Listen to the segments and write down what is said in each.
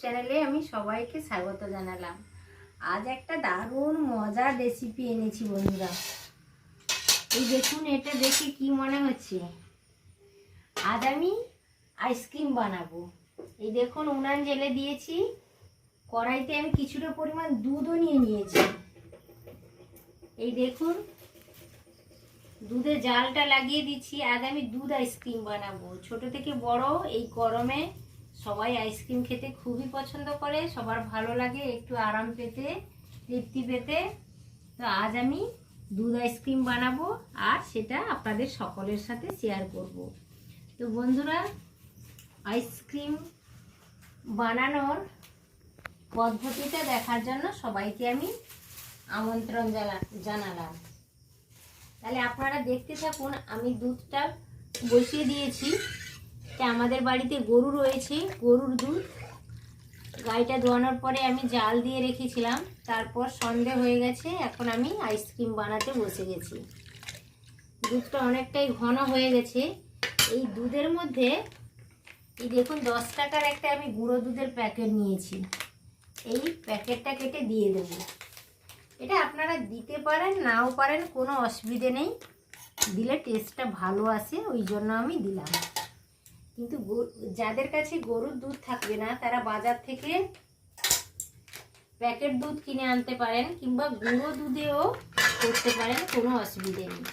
চ্যানেলে আমি সবাইকে স্বাগত জানালাম। আজ একটা দারুণ মজার রেসিপি এনেছি বন্ধুরা। এই দেখুন, এটা দেখে কি মনে হচ্ছে? আজ আমি আইসক্রিম বানাবো। এই দেখুন, উনান জেলে দিয়েছি। কড়াইতে আমি কিছুটা পরিমাণ দুধও নিয়ে নিয়েছি। এই দেখুন, দুধে জালটা লাগিয়ে দিচ্ছি। আজ আমি দুধ আইসক্রিম বানাবো। ছোট থেকে বড় এই গরমে সবাই আইসক্রিম খেতে খুবই পছন্দ করে, সবার ভালো লাগে একটু আরাম পেতে, তৃপ্তি পেতে। তো আজ আমি দুধ আইসক্রিম বানাবো আর সেটা আপনাদের সকলের সাথে শেয়ার করব। তো বন্ধুরা, আইসক্রিম বানানোর পদ্ধতিটা দেখার জন্য সবাইকে আমি আমন্ত্রণ জানালাম। তাহলে আপনারা দেখতে থাকুন। আমি দুধটা বসিয়ে দিয়েছি। আমাদের বাড়িতে গরু রয়েছে, গরুর দুধ। গাইটা দোয়ানোর পরে আমি জাল দিয়ে রেখেছিলাম। তারপর সন্ধে হয়ে গেছে, এখন আমি আইসক্রিম বানাতে বসে গেছি। দুধটা অনেকটাই ঘন হয়ে গেছে। এই দুধের মধ্যে এই দেখুন 10 টাকার একটা আমি গুঁড়ো দুধের প্যাকেট নিয়েছি। এই প্যাকেটটা কেটে দিয়ে দেব। এটা আপনারা দিতে পারেন, নাও পারেন, কোনো অসুবিধে নেই। দিলে টেস্টটা ভালো আসে, ওই জন্য আমি দিলাম। কিন্তু যাদের কাছে গরুর দুধ থাকবে না, তারা বাজার থেকে প্যাকেট দুধ কিনে আনতে পারেন, কিংবা গুঁড়ো দুধেও করতে পারেন, কোনো অসুবিধে নেই।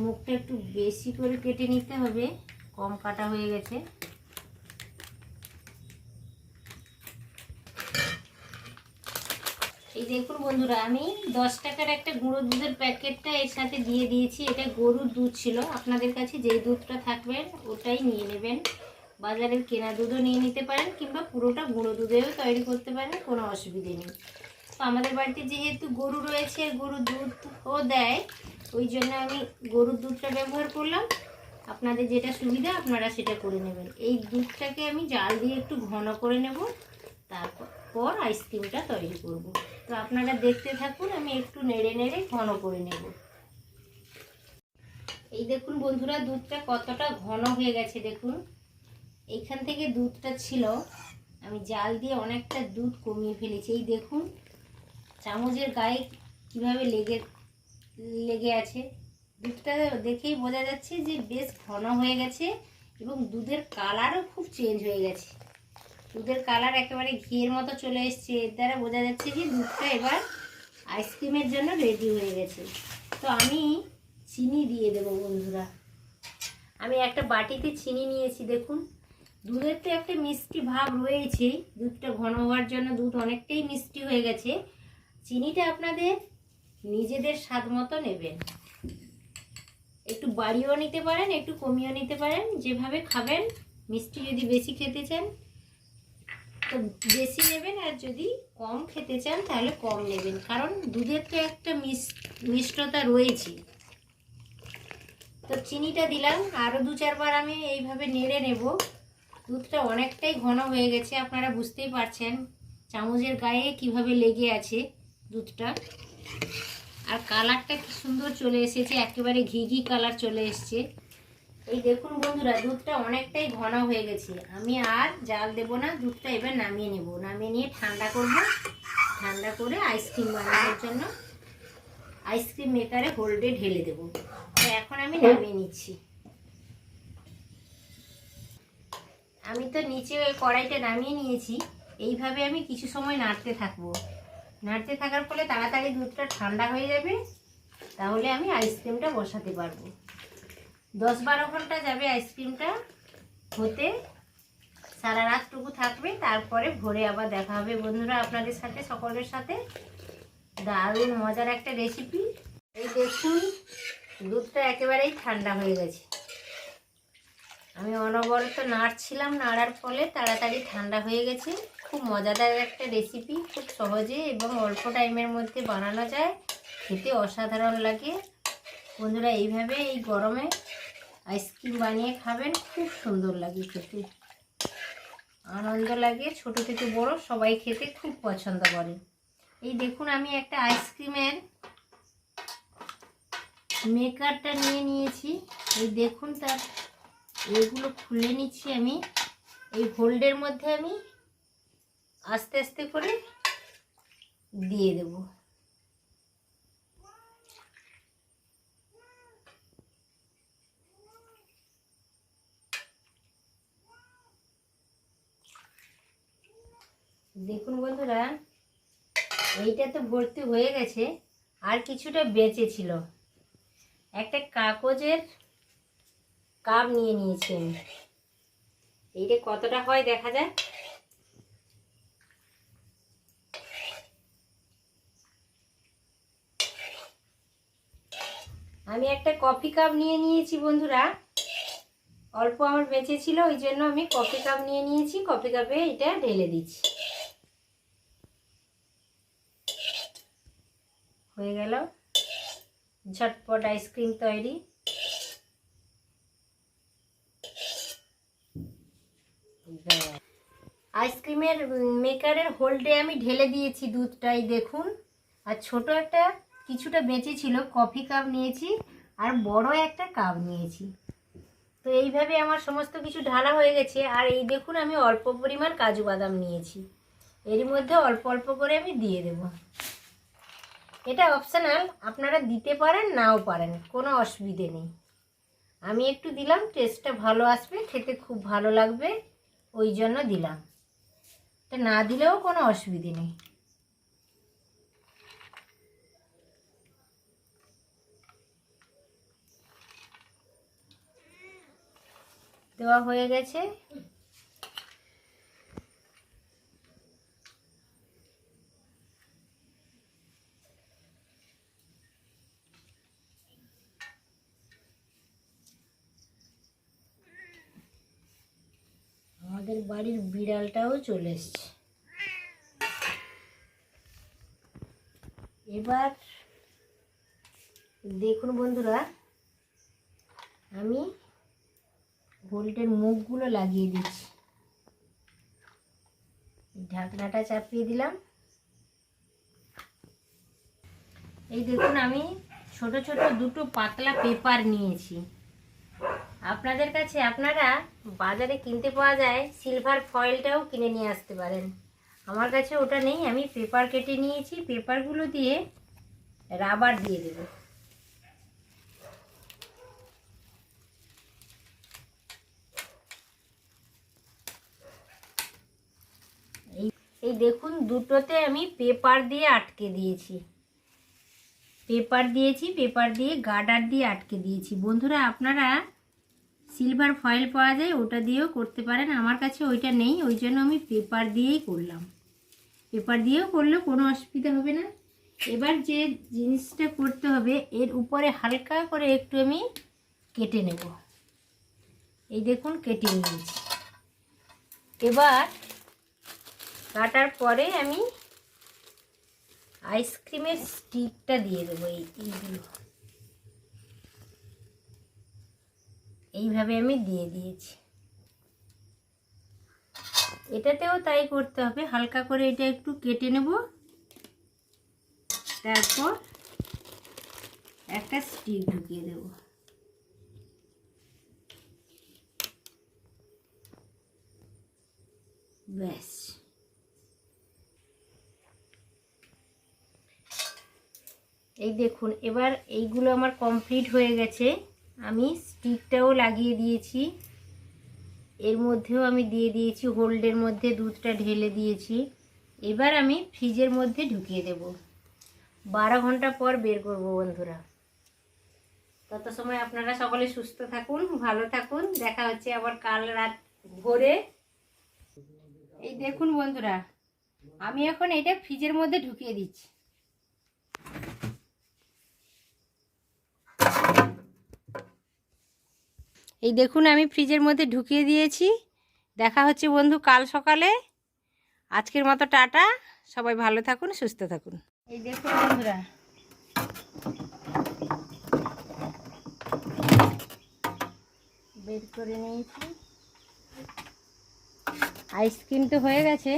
মুখটা একটু বেশি করে কেটে নিতে হবে, কম কাটা হয়ে গেছে। এই দেখুন বন্ধুরা, আমি 10 টাকার একটা গুঁড়ো দুধের প্যাকেটটা এর সাথে দিয়ে দিয়েছি। এটা গরুর দুধ ছিল। আপনাদের কাছে যেই দুধটা থাকবে ওটাই নিয়ে নেবেন। বাজারের কেনা দুধও নিয়ে নিতে পারেন, কিংবা পুরোটা গুঁড়ো দুধেও তৈরি করতে পারেন, কোনো অসুবিধে নেই। তো আমাদের বাড়িতে যেহেতু গরু রয়েছে, গরুর দুধও দেয়, ওই জন্য আমি গরুর দুধটা ব্যবহার করলাম। আপনাদের যেটা সুবিধা আপনারা সেটা করে নেবেন। এই দুধটাকে আমি জাল দিয়ে একটু ঘন করে নেব, তারপর আইসক্রিমটা তৈরি করব। তো আপনারা দেখতে থাকুন, আমি একটু নেড়ে নেড়ে ঘন করে নেব। এই দেখুন বন্ধুরা, দুধটা কতটা ঘন হয়ে গেছে দেখুন। এইখান থেকে দুধটা ছিল, আমি জাল দিয়ে অনেকটা দুধ কমিয়ে ফেলেছি। এই দেখুন চামচের গায়ে কিভাবে লেগে আছে। দুধটা দেখেই বোঝা যাচ্ছে যে বেশ ঘন হয়ে গেছে, এবং দুধের কালারও খুব চেঞ্জ হয়ে গেছে। দুধের কালার একেবারে ঘিয়ের মতো চলে এসছে। এর দ্বারা বোঝা যাচ্ছে যে দুধটা এবার আইসক্রিমের জন্য রেডি হয়ে গেছে। তো আমি চিনি দিয়ে দেবো বন্ধুরা। আমি একটা বাটিতে চিনি নিয়েছি। দেখুন, দুধের তো একটা মিষ্টি ভাব রয়েছে, দুধটা ঘন হওয়ার জন্য দুধ অনেকটাই মিষ্টি হয়ে গেছে। চিনিটা আপনাদের নিজেদের স্বাদ মতো নেবেন। একটু বাড়িয়েও নিতে পারেন, একটু কমিয়েও নিতে পারেন, যেভাবে খাবেন। মিষ্টি যদি বেশি খেতে চান তো বেশি নেবেন, আর যদি কম খেতে চান তাহলে কম নেবেন, কারণ দুধের তো একটা মিষ্টতা রয়েছে। তো চিনিটা দিলাম, আরও 2-4 বার আমি এইভাবে নেড়ে নেব। দুধটা অনেকটাই ঘন হয়ে গেছে, আপনারা বুঝতেই পারছেন চামচের গায়ে কিভাবে লেগে আছে দুধটা। আর কালারটা কি সুন্দর চলে এসেছে, একেবারে ঘি ঘি কালার চলে এসছে। এই দেখুন বন্ধুরা, দুধটা অনেকটাই ঘন হয়ে গেছে। আমি আর জাল দেব না, দুধটা এবার নামিয়ে নেব। নামিয়ে নিয়ে ঠান্ডা করব। ঠান্ডা করে আইসক্রিম বানানোর জন্য আইসক্রিম মেকারে হোল্ডে ঢেলে দেব। তো এখন আমি নামিয়ে নিচ্ছি। আমি তো নিচে ওই কড়াইটা নামিয়ে নিয়েছি। এইভাবে আমি কিছু সময় নাড়তে থাকবো। নাড়তে থাকার ফলে তাড়াতাড়ি দুধটা ঠান্ডা হয়ে যাবে, তাহলে আমি আইসক্রিমটা বসাতে পারবো। 10-12 ঘন্টা যাবে আইসক্রিমটা হতে, সারা রাতটুকু থাকবে। তারপরে ভোরে আবার দেখা হবে বন্ধুরা আপনাদের সাথে, সকলের সাথে। দারুণ মজার একটা রেসিপি। এই দেখুন, দুধটা একেবারেই ঠান্ডা হয়ে গেছে। আমি অনবরত নাড়ছিলাম, নাড়ার ফলে তাড়াতাড়ি ঠান্ডা হয়ে গেছে। খুব মজাদার একটা রেসিপি, খুব সহজে এবং অল্প টাইমের মধ্যে বানানো যায়, খেতে অসাধারণ লাগে। বন্ধুরা এইভাবে এই গরমে আইসক্রিম বানিয়ে খাবেন, খুব সুন্দর লাগে খেতে, আনন্দ লাগে। ছোট থেকে বড় সবাই খেতে খুব পছন্দ করে। এই দেখুন, আমি একটা আইসক্রিমের মেকারটা নিয়ে নিয়েছি। এই দেখুন, তার এগুলো খুলে নিচ্ছি আমি। এই হোল্ডের মধ্যে আমি আস্তে আস্তে করে দিয়ে দেব। দেখুন বন্ধুরা, এইটা তো ভর্তি হয়ে গেছে, আর কিছুটা বেঁচে ছিল। একটা কাগজের কাপ নিয়ে নিয়েছি আমি। এইটা কতটা হয় দেখা যায়। আমি একটা কফি কাপ নিয়ে নিয়েছি বন্ধুরা, অল্প আমার বেঁচে ছিল, ওই জন্য আমি কফি কাপ নিয়ে নিয়েছি। কফি কাপে এটা ঢেলে দিচ্ছি। হয়ে গেল ঝটপট আইসক্রিম তৈরি। আইসক্রিমের মেকারের হোল্ডে আমি ঢেলে দিয়েছি দুধটাই দেখুন। আর ছোট একটা কিছুটা বেঁচে ছিল, কফি কাপ নিয়েছি, আর বড় একটা কাপ নিয়েছি। তো এইভাবে আমার সমস্ত কিছু ঢালা হয়ে গেছে। আর এই দেখুন, আমি অল্প পরিমাণ কাজু বাদাম নিয়েছি, এর মধ্যে অল্প অল্প করে আমি দিয়ে দেব। এটা অপশনাল, আপনারা দিতে পারেন নাও পারেন, কোনো অসুবিধে নেই। আমি একটু দিলাম, টেস্টটা ভালো আসবে, খেতে খুব ভালো লাগবে, ওই জন্য দিলাম। এটা না দিলেও কোনো অসুবিধে নেই। দেওয়া হয়ে গেছে। আমাদের বাড়ির বিড়ালটাও চলে এসছে। এবার দেখুন বন্ধুরা, আমি হোল্ডের মুখগুলো লাগিয়ে দিচ্ছি। ঢাকনাটা চাপিয়ে দিলাম। এই দেখুন, আমি ছোট ছোট দুটো পাতলা পেপার নিয়েছি। আপনাদের কাছে আপনারা বাজারে কিনতে পাওয়া যায় সিলভার ফয়েলটাও কিনে নিয়ে আসতে পারেন। আমার কাছে ওটা নেই, আমি পেপার কেটে নিয়েছি। পেপারগুলো দিয়ে রাবার দিয়ে দেব। এই দেখুন, দুটোতে আমি পেপার দিয়ে আটকে দিয়েছি। পেপার দিয়েছি, পেপার দিয়ে গার্ডার দিয়ে আটকে দিয়েছি। বন্ধুরা, আপনারা সিলভার ফয়েল পাওয়া যায়, ওটা দিয়েও করতে পারেন। আমার কাছে ওইটা নেই, ওই জন্য আমি পেপার দিয়েই করলাম। পেপার দিয়েও করলে কোনো অসুবিধা হবে না। এবার যে জিনিসটা করতে হবে, এর উপরে হালকা করে একটু আমি কেটে নেব। এই দেখুন, কেটে নিয়েছি। এবার কাটার পরে আমি আইসক্রিমের স্টিকটা দিয়ে দেবো। এইগুলো এইভাবে আমি দিয়ে দিয়েছি। এটাতেও তাই করতে হবে, হালকা করে এটা একটু কেটে নেব, তারপর একটা স্টিক ঢুকিয়ে দেব। ব্যাস, এই দেখুন, এবার এইগুলো আমার কমপ্লিট হয়ে গেছে। আমি স্টিকটাও লাগিয়ে দিয়েছি, এর মধ্যেও আমি দিয়ে দিয়েছি, হোল্ডের মধ্যে দুধটা ঢেলে দিয়েছি। এবার আমি ফ্রিজের মধ্যে ঢুকিয়ে দেব। 12 ঘন্টা পর বের করব বন্ধুরা। তত সময় আপনারা সকলে সুস্থ থাকুন, ভালো থাকুন। দেখা হচ্ছে আবার কাল রাত ভোরে। এই দেখুন বন্ধুরা, আমি এখন এটা ফ্রিজের মধ্যে ঢুকিয়ে দিচ্ছি। এই দেখুন, আমি ফ্রিজের মধ্যে ঢুকিয়ে দিয়েছি। দেখা হচ্ছে বন্ধু কাল সকালে। আজকের মতো টাটা, সবাই ভালো থাকুন, সুস্থ থাকুন। এই দেখুন বন্ধুরা, বের করে নিয়েছি। আইসক্রিম তো হয়ে গেছে,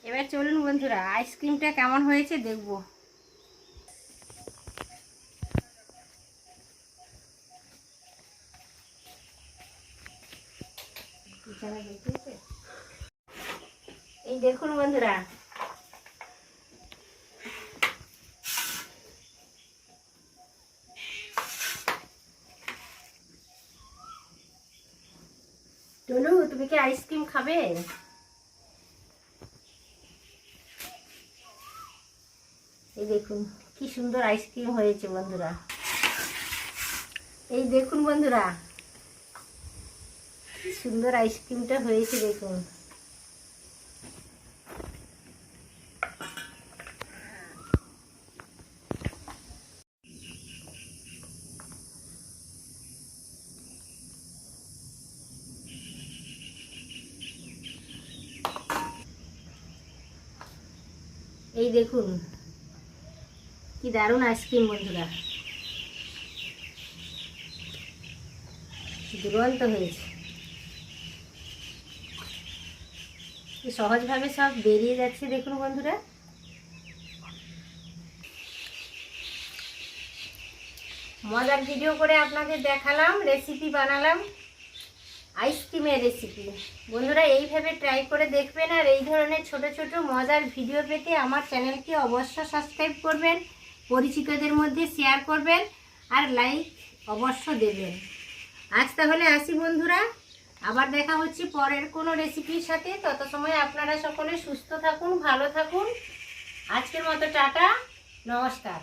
এবার চলুন বন্ধুরা আইসক্রিমটা কেমন হয়েছে দেখব। এই দেখুন বন্ধুরা, টলু তুমি কি আইসক্রিম খাবে? এই দেখুন কি সুন্দর আইসক্রিম হয়েছে বন্ধুরা। এই দেখুন বন্ধুরা কি সুন্দর আইসক্রিমটা হয়েছে দেখুন। এই দেখুন কি দারুণ আইসক্রিম বন্ধুরা, দুরন্ত হয়েছে। কি সহজভাবে সব বেরিয়ে যাচ্ছে দেখুন বন্ধুরা। মজার ভিডিও করে আপনাদের দেখালাম, রেসিপি বানালাম, আইসক্রিমের রেসিপি। বন্ধুরা এইভাবে ট্রাই করে দেখবেন, আর এই ধরনের ছোট ছোট মজার ভিডিও পেতে আমার চ্যানেলকে অবশ্যই সাবস্ক্রাইব করবেন, পরিচিতদের মধ্যে শেয়ার করবেন, আর লাইক অবশ্য দেবেন। আজ তাহলে আসি বন্ধুরা, আবার দেখা হচ্ছে পরের কোনো রেসিপির সাথে। তত সময় আপনারা সকলে সুস্থ থাকুন, ভালো থাকুন। আজকের মতো টাটা, নমস্কার।